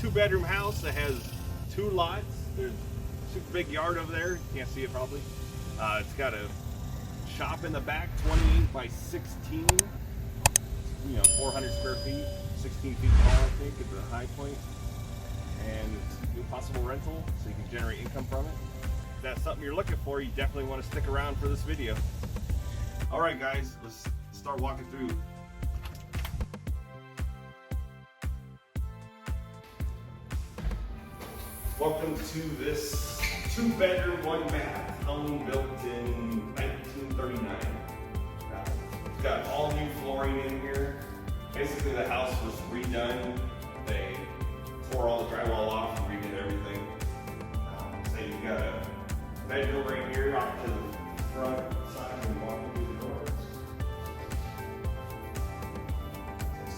2-bedroom house that has 2 lots. There's a super big yard over there. You can't see it probably. It's got a shop in the back, 28 by 16. 400 square feet, 16 feet tall, I think, at the high point. And it's a possible rental, so you can generate income from it. If that's something you're looking for, you definitely want to stick around for this video. All right, guys, let's start walking through. Welcome to this 2-bedroom, 1-bath home built in 1939. It's got all new flooring in here. Basically, the house was redone. They tore all the drywall off and redid everything. So you've got a bedroom right here off to the front side and walking through the doors.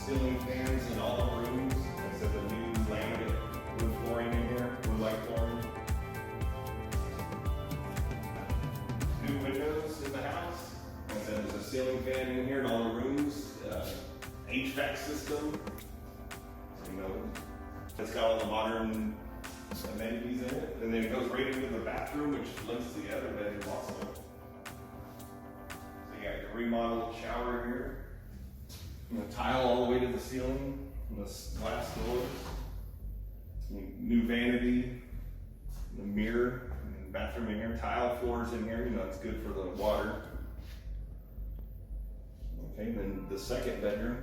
Ceiling fans in all the rooms. I said the new laminate wood flooring in here, wood-like flooring. New windows in the house. Like I said, there's a ceiling fan in here in all the rooms. HVAC system. It's got all the modern amenities in it. And then it goes right into the bathroom, which links to the other bedroom also. So you got your remodeled shower here. And the tile all the way to the ceiling. And the glass doors. New vanity. The mirror. And bathroom in here. Tile floors in here. It's good for the water. Okay, then the second bedroom.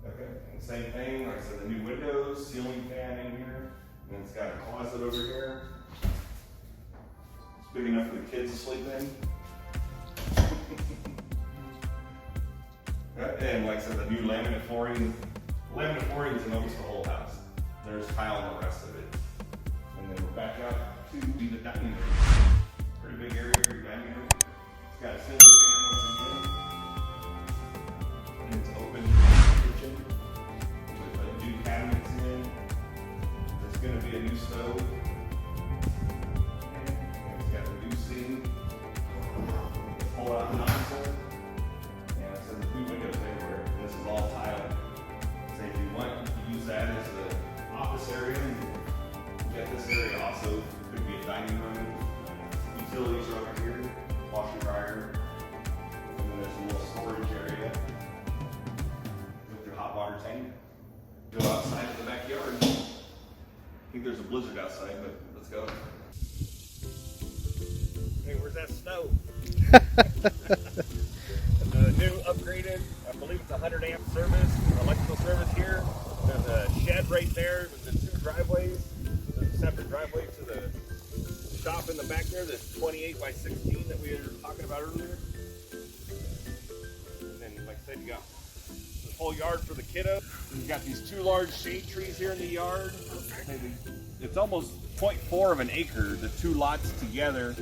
Okay, and same thing, like I said, the new windows, ceiling fan in here, and it's got a closet over here. It's big enough for the kids to sleep in. And like I said, the new laminate flooring. Laminate flooring is in almost the whole house. There's tile in the rest of it. And then we're back out to the dining room. Pretty big area for your dining room. It's got a ceiling fan once again. And it's open kitchen with new cabinets in. There's going to be a new stove. And it's got a new sink. Pull out console. And it says new windows everywhere. This is all tile. So if you want, you can use that as the office area. You got this area also. Could be a dining room. Utilities are over here. Washer dryer. And then there's a little storage area with your hot water tank. Go outside to the backyard. I think there's a blizzard outside, but let's go. Hey, where's that snow? The new upgraded, I believe it's a 100 amp service, electrical service here. There's a shed right there with the 2 driveways. There's a separate driveway to the shop in the back there, this 28 by 16 that we were talking about earlier. And then, like I said, you got the whole yard for the kiddo. You've got these 2 large shade trees here in the yard. It's almost 0.4 of an acre, the 2 lots together.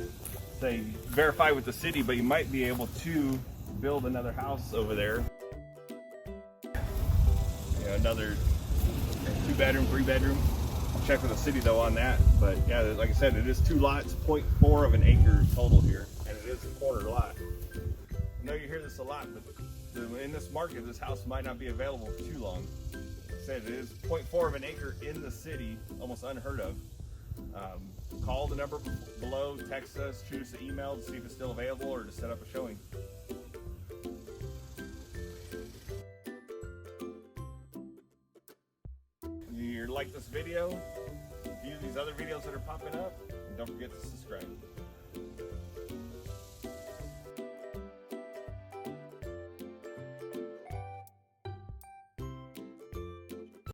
They verify with the city, but you might be able to build another house over there. Another 2-bedroom, 3-bedroom. I'll check with the city though on that. But yeah, like I said, it is 2 lots, 0.4 of an acre total here. And it is a corner lot. I know you hear this a lot, but in this market, this house might not be available for too long. Like I said, it is 0.4 of an acre in the city, almost unheard of. Call the number below, text us, shoot us an email to see if it's still available or to set up a showing. If you like this video, view these other videos that are popping up, and don't forget to subscribe.